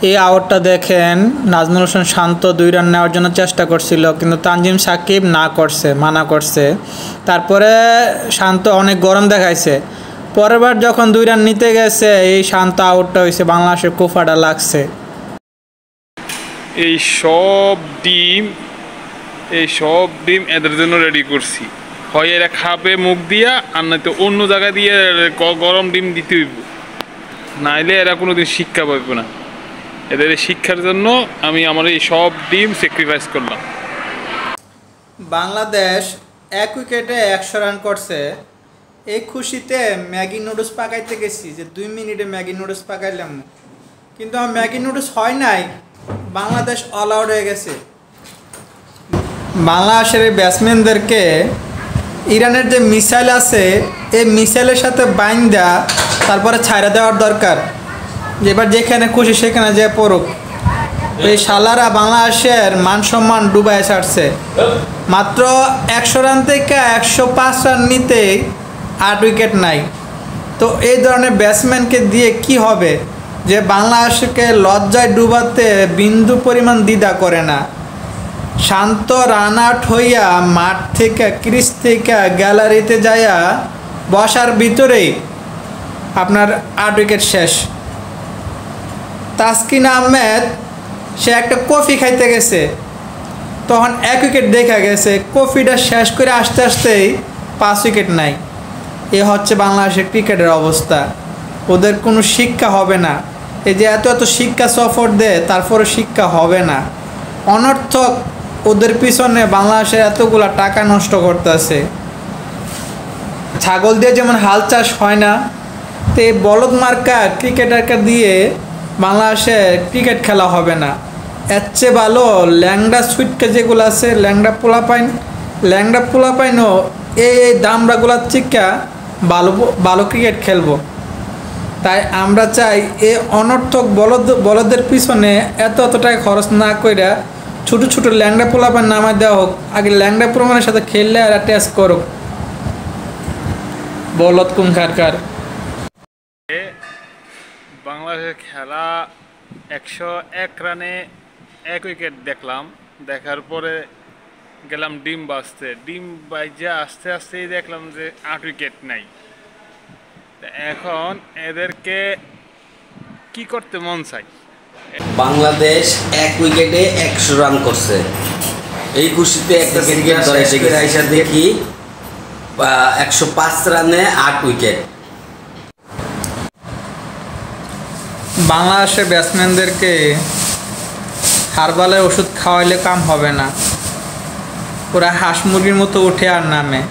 এই আউটটা দেখেন, নাজমুল হোসেন শান্ত 2 রান নেওয়ার জন্য চেষ্টা করছিল, কিন্তু তানজিম সাকিব মানা করছে। তারপরে শান্ত অনেক গরম দেখাইছে। পরের বার যখন 2 রান নিতে গেছে, এই শান্ত আউটটা হয়েছে, বাংলাদেশের কোফাটা লাগছে। এই সব ডিম এদের জন্য রেডি করছি। হয় এরা খাবে মুখ দিয়া, আর নয়তো অন্য জায়গা দিয়ে গরম ডিম দিতে হইব, নাইলে এরা কোনোদিন শিক্ষা পাইব না। এদের শিক্ষার জন্য আমি আমার এই সব ডিম স্যাক্রিফাইস করলাম। বাংলাদেশ 1 উইকেটে 100 রান করছে। এই খুশিতে ম্যাগি নুডলস পাকাইতে গেছি, যে 2 মিনিটে ম্যাগি নুডলস পাকাইলাম, কিন্তু আমার ম্যাগি নুডলস হয় নাই। বাংলাদেশ অল আউট হয়ে গেছে। বাংলাদেশের এই ব্যাটসম্যানদেরকে ইরানের যে মিসাইল আছে, এই মিসাইলের সাথে বাইন্দা তারপরে ছাইড়া দেওয়ার দরকার, যে এবার যেখানে খুশি সেখানে যে পড়ুক। এই শালারা বাংলাদেশের মান সম্মান ডুবাই ছাড়ছে। মাত্র 100 রান থেকে 105 রান নিতে 8 উইকেট নাই। তো এই ধরনের ব্যাটসম্যানকে দিয়ে কি হবে, যে বাংলাদেশকে লজ্জায় ডুবাতে বিন্দু পরিমাণ দ্বিধা করে না। শান্ত রান আউট হইয়া মাঠ থেকে, ক্রিজ থেকে গ্যালারিতে যাইয়া বসার ভিতরেই আপনার 8 উইকেট শেষ। তাসকিন আহমেদ সে একটা কফি খাইতে গেছে, তখন 1 উইকেট দেখা গেছে, কফিটা শেষ করে আসতে আসতেই 5 উইকেট নাই। এ হচ্ছে বাংলাদেশের ক্রিকেটের অবস্থা। ওদের কোনো শিক্ষা হবে না। এই যে এত এত শিক্ষা সফর দেয়, তারপরে শিক্ষা হবে না। অনর্থক ওদের পিছনে বাংলাদেশের এতগুলা টাকা নষ্ট করতেছে। ছাগল দিয়ে যেমন হাল চাষ হয় না, তো এই বলদ মার্কা ক্রিকেটারকে দিয়ে বাংলাদেশে ক্রিকেট খেলা হবে না। এর চেয়ে ভালো ল্যাংড়া সুইটকে যেগুলো আছে, ল্যাংড়া পোলাপাইনও এই দামড়াগুলার চিকা ভালো ক্রিকেট খেলবো। তাই আমরা চাই এই অনর্থক বলদের পিছনে এত টাকা খরচ না কইরা ছোটো ছোটো ল্যাংড়া পোলাপাইন নামায় দেওয়া হোক। আগে ল্যাংড়া পোলাপাইনের সাথে খেললে আর টেস্ট করুক। বলদ কুমখারকার। বাংলাদেশের খেলা 101 রানে 1 উইকেট দেখলাম। দেখার পরে গেলাম ডিম বাজতে। ডিম বাজে আস্তে আস্তেই দেখলাম যে 8 উইকেট নাই। এখন এদেরকে কি করতে মন চাই? বাংলাদেশ 1 উইকেটে 100 রান করছে। এই খুশিতে একটা ক্রিকেট ধরে দেখি 105 রানে 8 উইকেট। বাংলাদেশের ব্যাটসম্যানদেরকে হারবালের ওষুধ খাওয়াইলে কাম হবে না। ওরা হাঁস মুরগির মতো উঠে আর নামে।